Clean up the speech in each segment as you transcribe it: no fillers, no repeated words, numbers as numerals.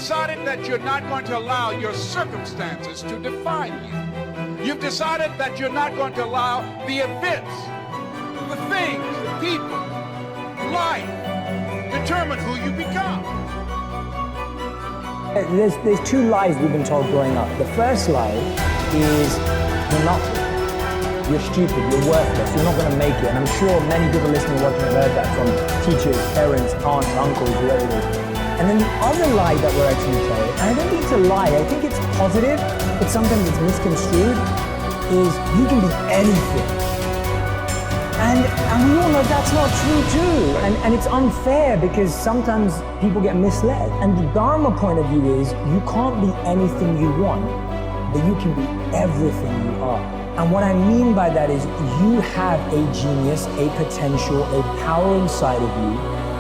decided that you're not going to allow your circumstances to define you. You've decided that you're not going to allow the events, the things, the people, life, determine who you become. There's two lies we've been told growing up. The first lie is you're nothing. You're stupid, you're worthless, you're not going to make it. And I'm sure many people listening and watching have heard that from teachers, parents, aunts, uncles, whoever it is. And then the other lie that we're actually told, and I don't think it's a lie, I think it's positive, but sometimes it's misconstrued, is you can be anything. And we all know that's not true too. And it's unfair because sometimes people get misled. And the Dharma point of view is you can't be anything you want, but you can be everything you are. And what I mean by that is you have a genius, a potential, a power inside of you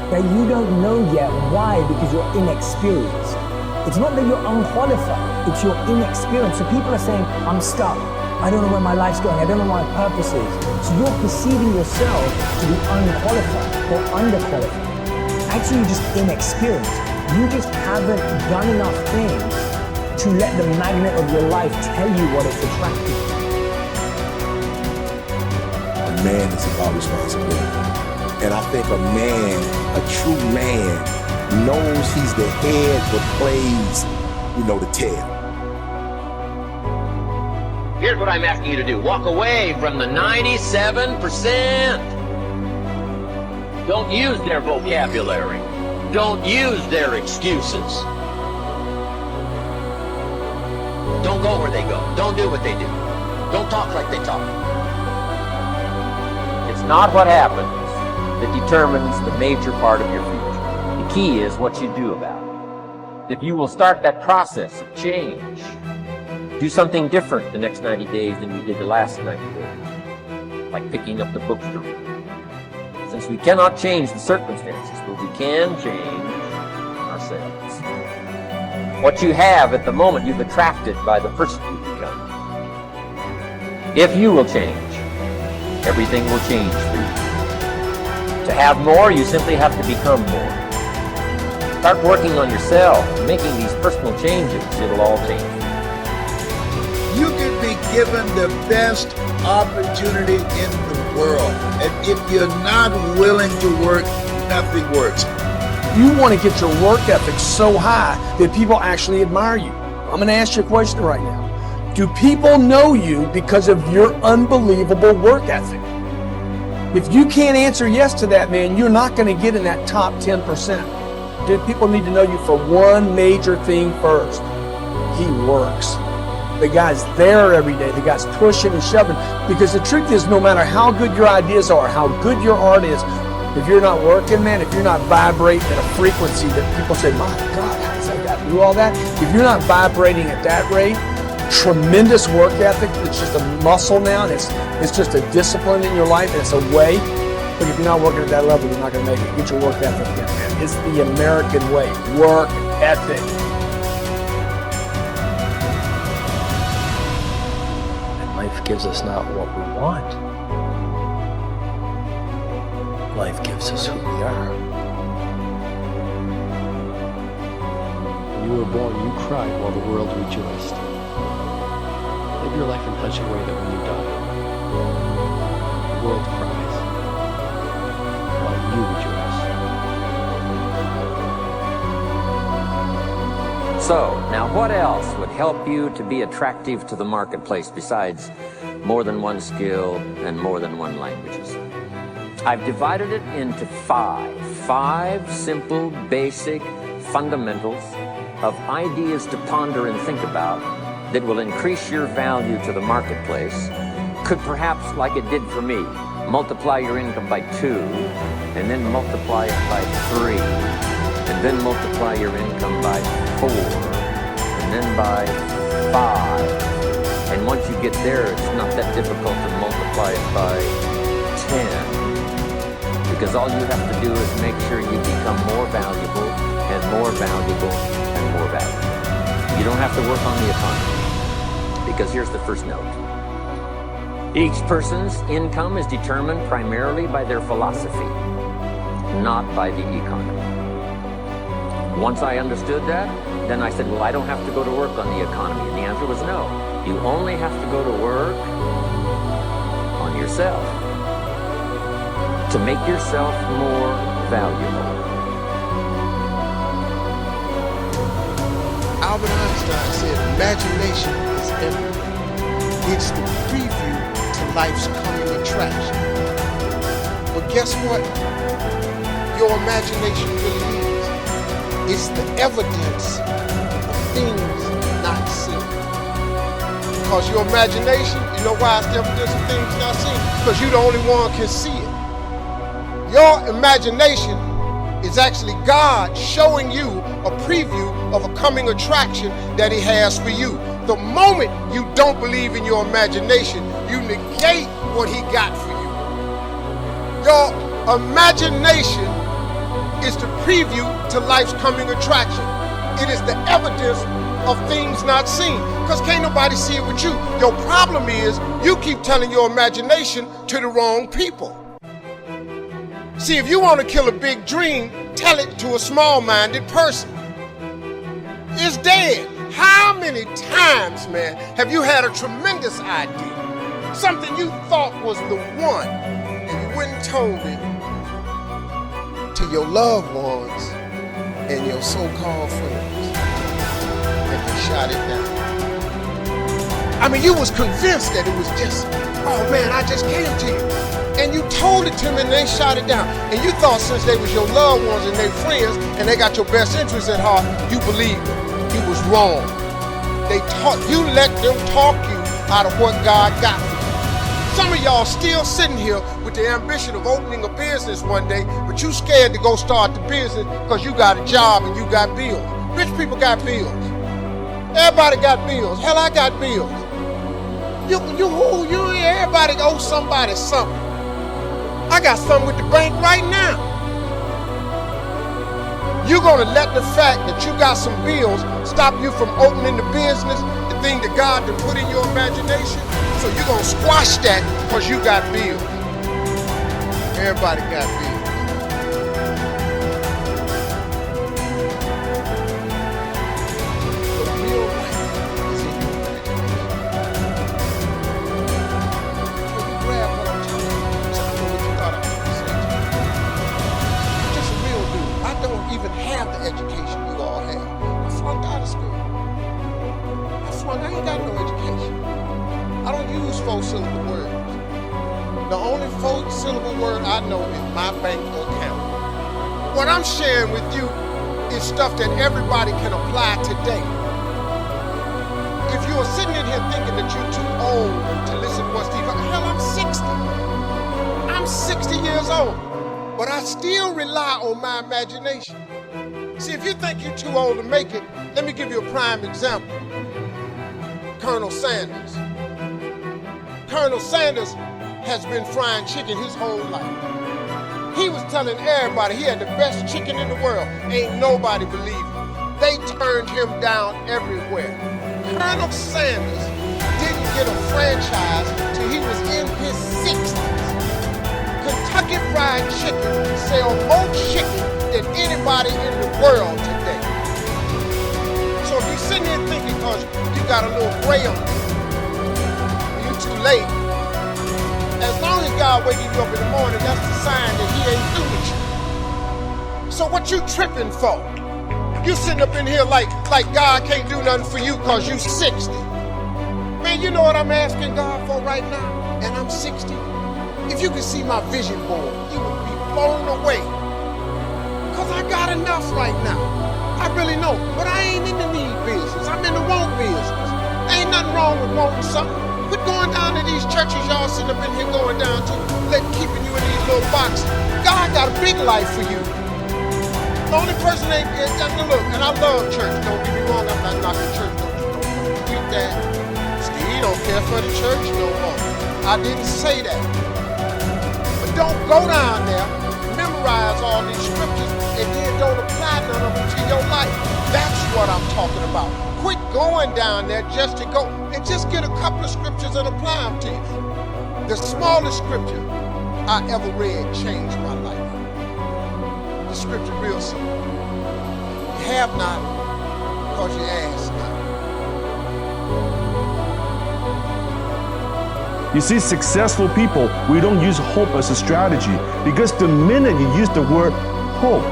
that you don't know yet. Why? Because you're inexperienced. It's not that you're unqualified, it's your inexperience. So people are saying, I'm stuck. I don't know where my life's going. I don't know what my purpose is. So you're perceiving yourself to be unqualified or underqualified. Actually, you're just inexperienced. You just haven't done enough things to let the magnet of your life tell you what it's attracted to. A man is about responsibility. And I think a man, a true man, knows he's the head but plays, the tail. Here's what I'm asking you to do. Walk away from the 97%. Don't use their vocabulary. Don't use their excuses. Don't go where they go. Don't do what they do. Don't talk like they talk. It's not what happens that determines the major part of your future. The key is what you do about it. If you will start that process of change, do something different the next 90 days than you did the last 90 days. Like picking up the books to read. Since we cannot change the circumstances, but we can change ourselves. What you have at the moment, you've attracted by the person you become. If you will change, everything will change for you. To have more, you simply have to become more. Start working on yourself, making these personal changes. It'll all change. You can be given the best opportunity in the world. And if you're not willing to work, nothing works. You want to get your work ethic so high that people actually admire you. I'm going to ask you a question right now. Do people know you because of your unbelievable work ethic? If you can't answer yes to that, man, you're not going to get in that top 10%. Dude, people need to know you for one major thing first. He works. The guy's there every day. The guy's pushing and shoving. Because the truth is, no matter how good your ideas are, how good your art is, if you're not working, man, if you're not vibrating at a frequency that people say, my God, how does that guy do all that? If you're not vibrating at that rate, tremendous work ethic, it's just a muscle now, and it's just a discipline in your life, and it's a way. But if you're not working at that level, you're not going to make it. Get your work ethic in, man. It's the American way. Work ethic. Life gives us not what we want. Life gives us who we are. When you were born, you cried while the world rejoiced. Live your life in such a way that when you die, the world cries while you rejoice. So, now what else would help you to be attractive to the marketplace besides more than one skill and more than one languages? I've divided it into five simple, basic fundamentals of ideas to ponder and think about that will increase your value to the marketplace. Could perhaps, like it did for me, multiply your income by 2, and then multiply it by 3, and then multiply your income by 4, and then by 5. And once you get there, it's not that difficult to multiply it by 10. Because all you have to do is make sure you become more valuable and more valuable and more valuable. You don't have to work on the economy. Because here's the first note. Each person's income is determined primarily by their philosophy, not by the economy. Once I understood that, then I said, well, I don't have to go to work on the economy. And the answer was no. You only have to go to work on yourself to make yourself more valuable. Albert Einstein said, imagination is everything. It's the preview to life's coming attraction. But guess what? Your imagination really is. It's the evidence of things not seen. Because your imagination, you know why it's the evidence of things not seen? Because you're the only one can see it. Your imagination is actually God showing you a preview of a coming attraction that He has for you. The moment you don't believe in your imagination, you negate what He got for you. Your imagination is the preview to life's coming attraction. It is the evidence of things not seen. Because can't nobody see it with you. Your problem is you keep telling your imagination to the wrong people. See, if you want to kill a big dream, tell it to a small-minded person. It's dead. How many times, man, have you had a tremendous idea? Something you thought was the one, and you went and told it to your loved ones and your so-called friends, and they shot it down. I mean, you was convinced that it was just, oh man, I just came to you. And you told it to them and they shot it down. And you thought since they was your loved ones and their friends and they got your best interests at heart, you believed them. You was wrong. You let them talk you out of what God got for you. Some of y'all still sitting here with the ambition of opening a business one day, but you scared to go start the business because you got a job and you got bills. Rich people got bills. Everybody got bills. Hell, I got bills. Everybody owes somebody something. I got something with the bank right now. You're going to let the fact that you got some bills stop you from opening the business, the thing that God done put in your imagination. So you're going to squash that because you got bills. Everybody got bills. The real life is in your imagination. Can you grab what I'm talking about? Even have the education you all have. I flunked out of school. I ain't got no education. I don't use 4-syllable words. The only 4-syllable word I know is my bank account. What I'm sharing with you is stuff that everybody can apply today. If you are sitting in here thinking that you're too old to listen to what Steve, hell, I'm 60. I'm 60 years old. But I still rely on my imagination. See, if you think you're too old to make it, let me give you a prime example. Colonel Sanders. Colonel Sanders has been frying chicken his whole life. He was telling everybody he had the best chicken in the world. Ain't nobody believed him. They turned him down everywhere. Colonel Sanders didn't get a franchise till he was in his 60s. Kentucky Fried Chicken sell more chicken than anybody in the world today. So if you're sitting here thinking because you got a little gray on you, you're too late, as long as God waking you up in the morning, that's the sign that He ain't through with you. So what you tripping for? You sitting up in here like God can't do nothing for you because you 60. Man, you know what I'm asking God for right now? And I'm 60. If you could see my vision board, you would be blown away. Because I got enough right now. I really know. But I ain't in the need business. I'm in the want business. Ain't nothing wrong with wanting something. Quit going down to these churches y'all sitting up in here going down to, keeping you in these little boxes. God got a big life for you. The only person ain't look, and I love church. Don't get me wrong, I'm not knocking church. Don't read that. Steve don't care for the church no more. I didn't say that. Don't go down there, memorize all these scriptures, and then don't apply none of them to your life. That's what I'm talking about. Quit going down there just to go, and just get a couple of scriptures and apply them to you. The smallest scripture I ever read changed my life. The scripture real simple. You have not because you ask not. You see, successful people, we don't use hope as a strategy, because the minute you use the word hope,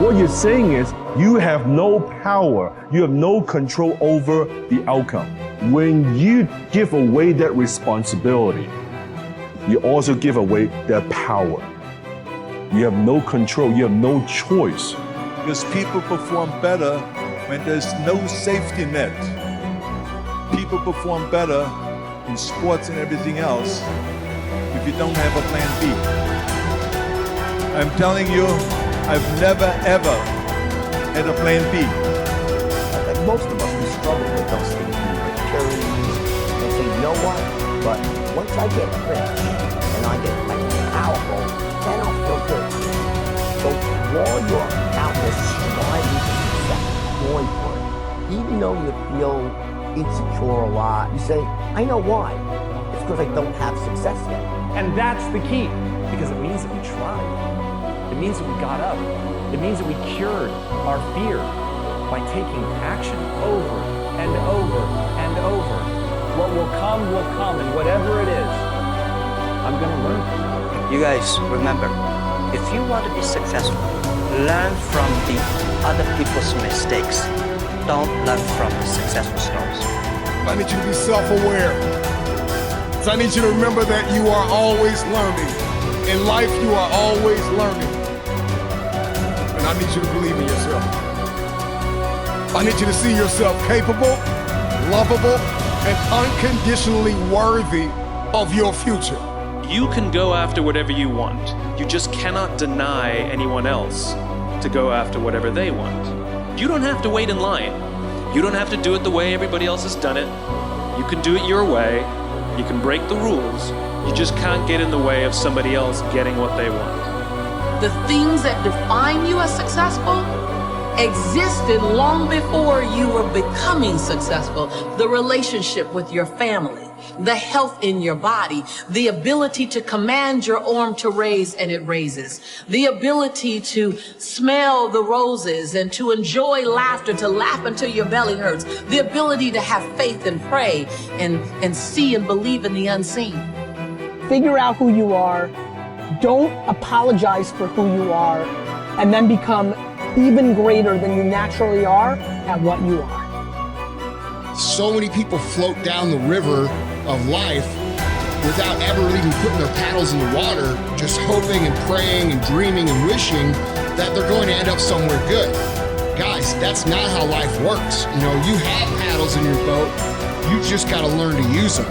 what you're saying is you have no power, you have no control over the outcome. When you give away that responsibility, you also give away that power. You have no control, you have no choice. Because people perform better when there's no safety net. People perform better in sports and everything else if you don't have a plan B. I'm telling you, I've never ever had a plan B. Like most of us, we struggle with those things, insecurities, and say, you know what? But once I get rich and I get powerful, then I'll feel good. So while you're out there striving for success, going for it, even though you feel insecure a lot, you say, I know why. It's because I don't have success yet. And that's the key, because it means that we tried. It means that we got up. It means that we cured our fear by taking action over and over and over. What will come, and whatever it is, I'm going to learn. You guys, remember, if you want to be successful, learn from the other people's mistakes. Don't learn from the successful stories. I need you to be self-aware. So I need you to remember that you are always learning. In life, you are always learning. And I need you to believe in yourself. I need you to see yourself capable, lovable, and unconditionally worthy of your future. You can go after whatever you want. You just cannot deny anyone else to go after whatever they want. You don't have to wait in line. You don't have to do it the way everybody else has done it. You can do it your way. You can break the rules. You just can't get in the way of somebody else getting what they want. The things that define you as successful existed long before you were becoming successful. The relationship with your family, the health in your body, the ability to command your arm to raise and it raises, the ability to smell the roses and to enjoy laughter, to laugh until your belly hurts, the ability to have faith and pray and see and believe in the unseen. Figure out who you are, don't apologize for who you are, and then become even greater than you naturally are at what you are. So many people float down the river of life without ever even putting their paddles in the water, just hoping and praying and dreaming and wishing that they're going to end up somewhere good. Guys, that's not how life works. You know, you have paddles in your boat, you just got to learn to use them.